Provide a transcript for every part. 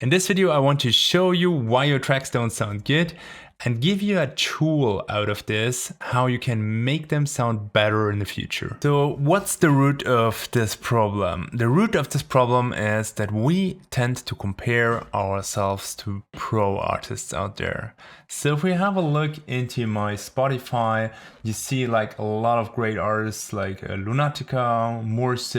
In this video, I want to show you why your tracks don't sound good and give you a tool out of this, how you can make them sound better in the future. So what's the root of this problem? The root of this problem is that we tend to compare ourselves to pro artists out there. So if we have a look into my Spotify, you see like a lot of great artists like Lunatica, Morse,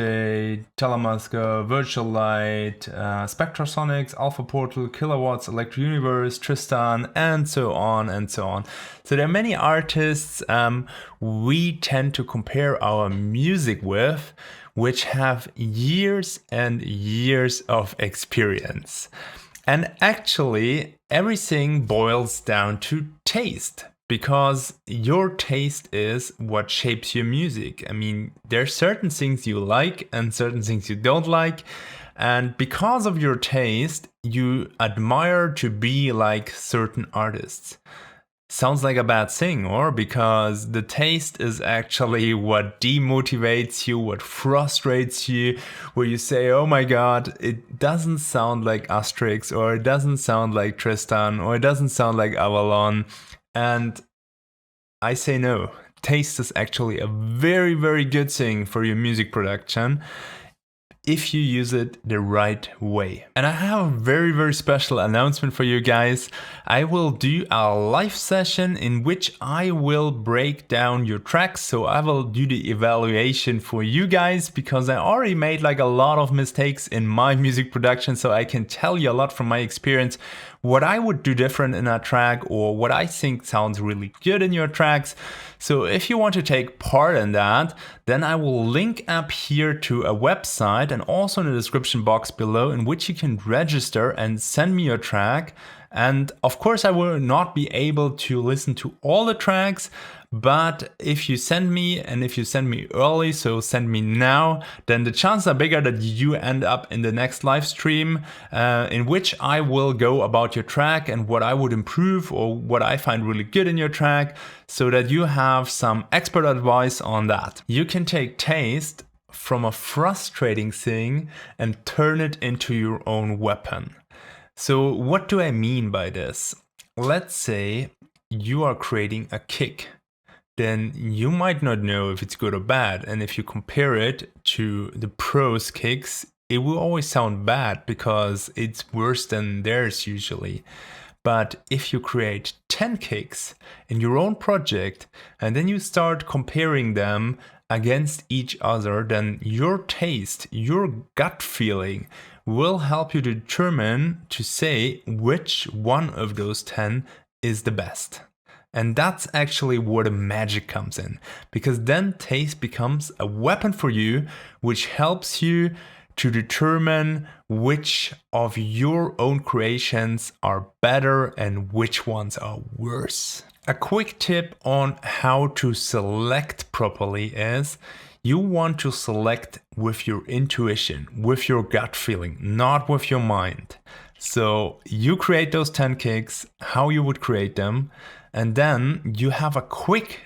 Telemasca, Virtual Light, Spectrasonics, Alpha Portal, Kilowatts, Electric Universe, Tristan, and so on and so on. So there are many artists we tend to compare our music with, which have years and years of experience. And actually, everything boils down to taste, because your taste is what shapes your music. I mean, there are certain things you like and certain things you don't like. And because of your taste, you admire to be like certain artists. Sounds like a bad thing, or because the taste is actually what demotivates you, what frustrates you, where you say, oh my god, it doesn't sound like Asterix, or it doesn't sound like Tristan, or it doesn't sound like Avalon. And I say no. Taste is actually a very, very good thing for your music production if you use it the right way. And I have a very, very special announcement for you guys. I will do a live session in which I will break down your tracks. So I will do the evaluation for you guys, because I already made like a lot of mistakes in my music production. So I can tell you a lot from my experience what I would do different in a track, or what I think sounds really good in your tracks. So if you want to take part in that, then I will link up here to a website and also in the description box below, in which you can register and send me your track. And of course, I will not be able to listen to all the tracks, but if you send me, and if you send me early, so send me now, then the chances are bigger that you end up in the next live stream, in which I will go about your track and what I would improve or what I find really good in your track, so that you have some expert advice on that. You can take taste from a frustrating thing and turn it into your own weapon. So what do I mean by this? Let's say you are creating a kick. Then you might not know if it's good or bad. And if you compare it to the pros' kicks, it will always sound bad because it's worse than theirs usually. But if you create 10 kicks in your own project and then you start comparing them against each other, then your taste, your gut feeling will help you determine to say which one of those 10 is the best. And that's actually where the magic comes in, because then taste becomes a weapon for you, which helps you to determine which of your own creations are better and which ones are worse. A quick tip on how to select properly is you want to select with your intuition, with your gut feeling, not with your mind. So you create those 10 kicks, how you would create them, and then you have a quick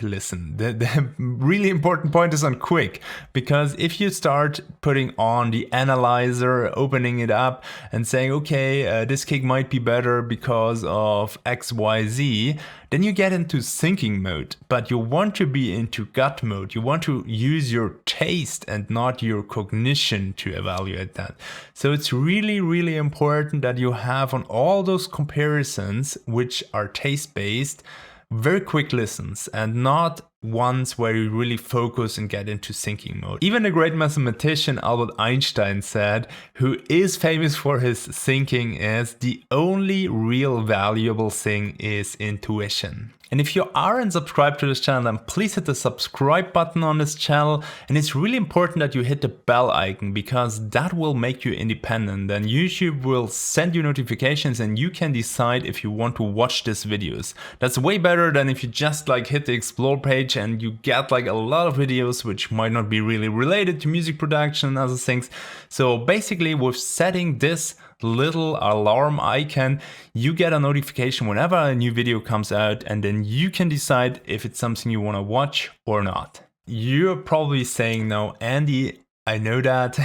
listen. The really important point is on quick, because if you start putting on the analyzer, opening it up and saying, okay, this kick might be better because of XYZ, then you get into thinking mode. But you want to be into gut mode. You want to use your taste and not your cognition to evaluate that. So it's really, really important that you have on all those comparisons, which are taste-based, very quick listens, and not ones where you really focus and get into thinking mode. Even the great mathematician Albert Einstein said, who is famous for his thinking, is the only real valuable thing is intuition. And if you aren't subscribed to this channel, then please hit the subscribe button on this channel. And it's really important that you hit the bell icon, because that will make you independent. And YouTube will send you notifications and you can decide if you want to watch these videos. That's way better than if you just like hit the explore page and you get like a lot of videos which might not be really related to music production and other things. So basically, with setting this little alarm icon, you get a notification whenever a new video comes out, and then you can decide if it's something you want to watch or not. You're probably saying now, Andy, I know that,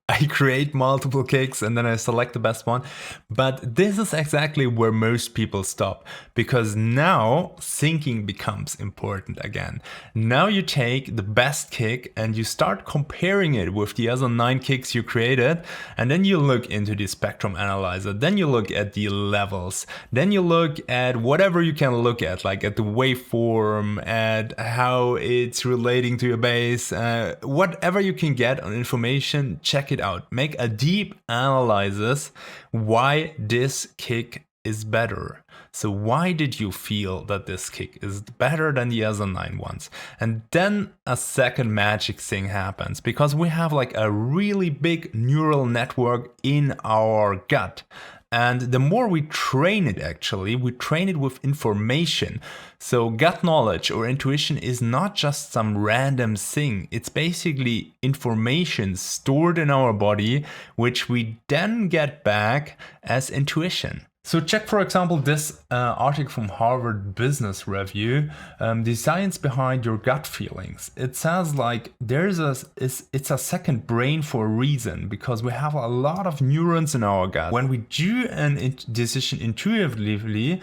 I create multiple kicks and then I select the best one. But this is exactly where most people stop, because now syncing becomes important again. Now you take the best kick and you start comparing it with the other 9 kicks you created, and then you look into the spectrum analyzer, then you look at the levels, then you look at whatever you can look at, like at the waveform, at how it's relating to your bass, whatever you can get on information, check it out. Make a deep analysis why this kick is better. So why did you feel that this kick is better than the other 9 ones? And then a second magic thing happens, because we have like a really big neural network in our gut. And the more we train it, actually, we train it with information. So gut knowledge or intuition is not just some random thing. It's basically information stored in our body, which we then get back as intuition. So check, for example, this article from Harvard Business Review, the science behind your gut feelings. It says like it's a second brain for a reason, because we have a lot of neurons in our gut. When we do a decision intuitively,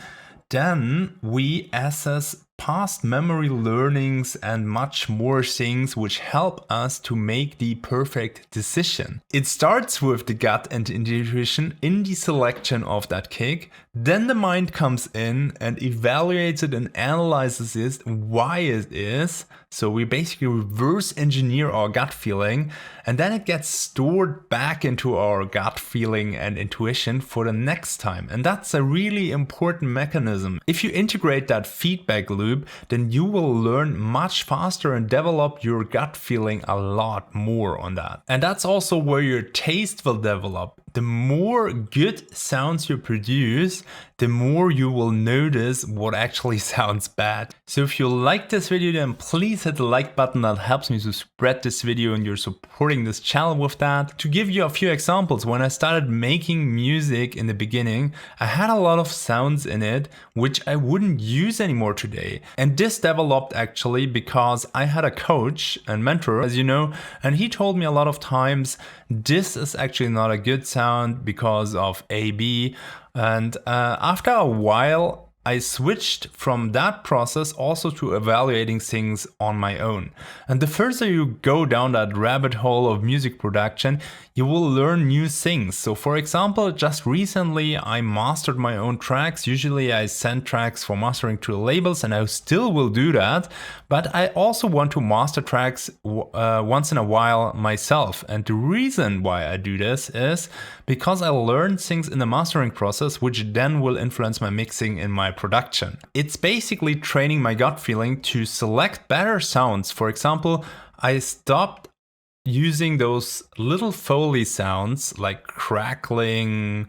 then we assess past memory learnings and much more things which help us to make the perfect decision. It starts with the gut and intuition in the selection of that kick. Then the mind comes in and evaluates it and analyzes it, why it is. So we basically reverse engineer our gut feeling, and then it gets stored back into our gut feeling and intuition for the next time. And that's a really important mechanism. If you integrate that feedback loop, then you will learn much faster and develop your gut feeling a lot more on that. And that's also where your taste will develop. The more good sounds you produce, the more you will notice what actually sounds bad. So if you like this video, then please hit the like button. That helps me to spread this video, and you're supporting this channel with that. To give you a few examples, when I started making music in the beginning, I had a lot of sounds in it which I wouldn't use anymore today. And this developed actually because I had a coach and mentor, as you know, and he told me a lot of times, this is actually not a good sound because of AB. And after a while, I switched from that process also to evaluating things on my own. And the further you go down that rabbit hole of music production, you will learn new things. So for example, just recently I mastered my own tracks. Usually I send tracks for mastering to labels, and I still will do that. But I also want to master tracks once in a while myself. And the reason why I do this is because I learned things in the mastering process, which then will influence my mixing in my production. It's basically training my gut feeling to select better sounds. For example, I stopped using those little Foley sounds like crackling,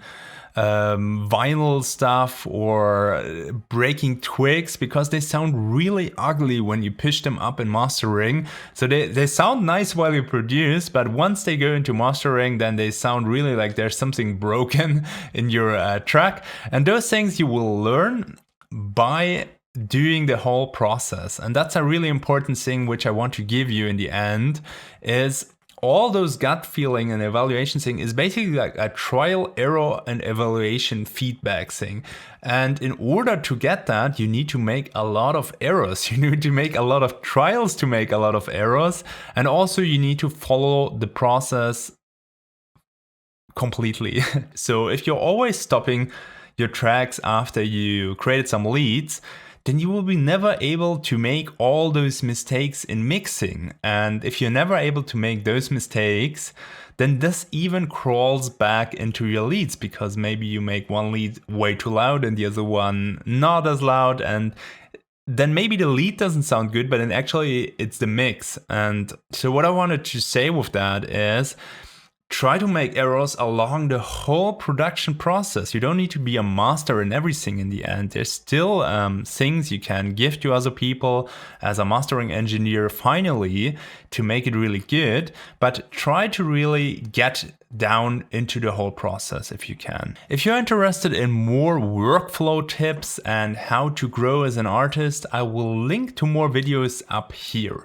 vinyl stuff or breaking twigs, because they sound really ugly when you push them up in mastering. So they sound nice while you produce, but once they go into mastering, then they sound really like there's something broken in your track. And those things you will learn by doing the whole process. And that's a really important thing which I want to give you in the end, is all those gut feeling and evaluation thing is basically like a trial, error, and evaluation feedback thing. And in order to get that, you need to make a lot of errors. You need to make a lot of trials to make a lot of errors. And also you need to follow the process completely. So if you're always stopping your tracks after you created some leads, then you will be never able to make all those mistakes in mixing. And if you're never able to make those mistakes, then this even crawls back into your leads, because maybe you make one lead way too loud and the other one not as loud, and then maybe the lead doesn't sound good, but then actually it's the mix. And so what I wanted to say with that is, try to make errors along the whole production process. You don't need to be a master in everything in the end. There's still things you can give to other people as a mastering engineer finally to make it really good, but try to really get down into the whole process if you can. If you're interested in more workflow tips and how to grow as an artist, I will link to more videos up here.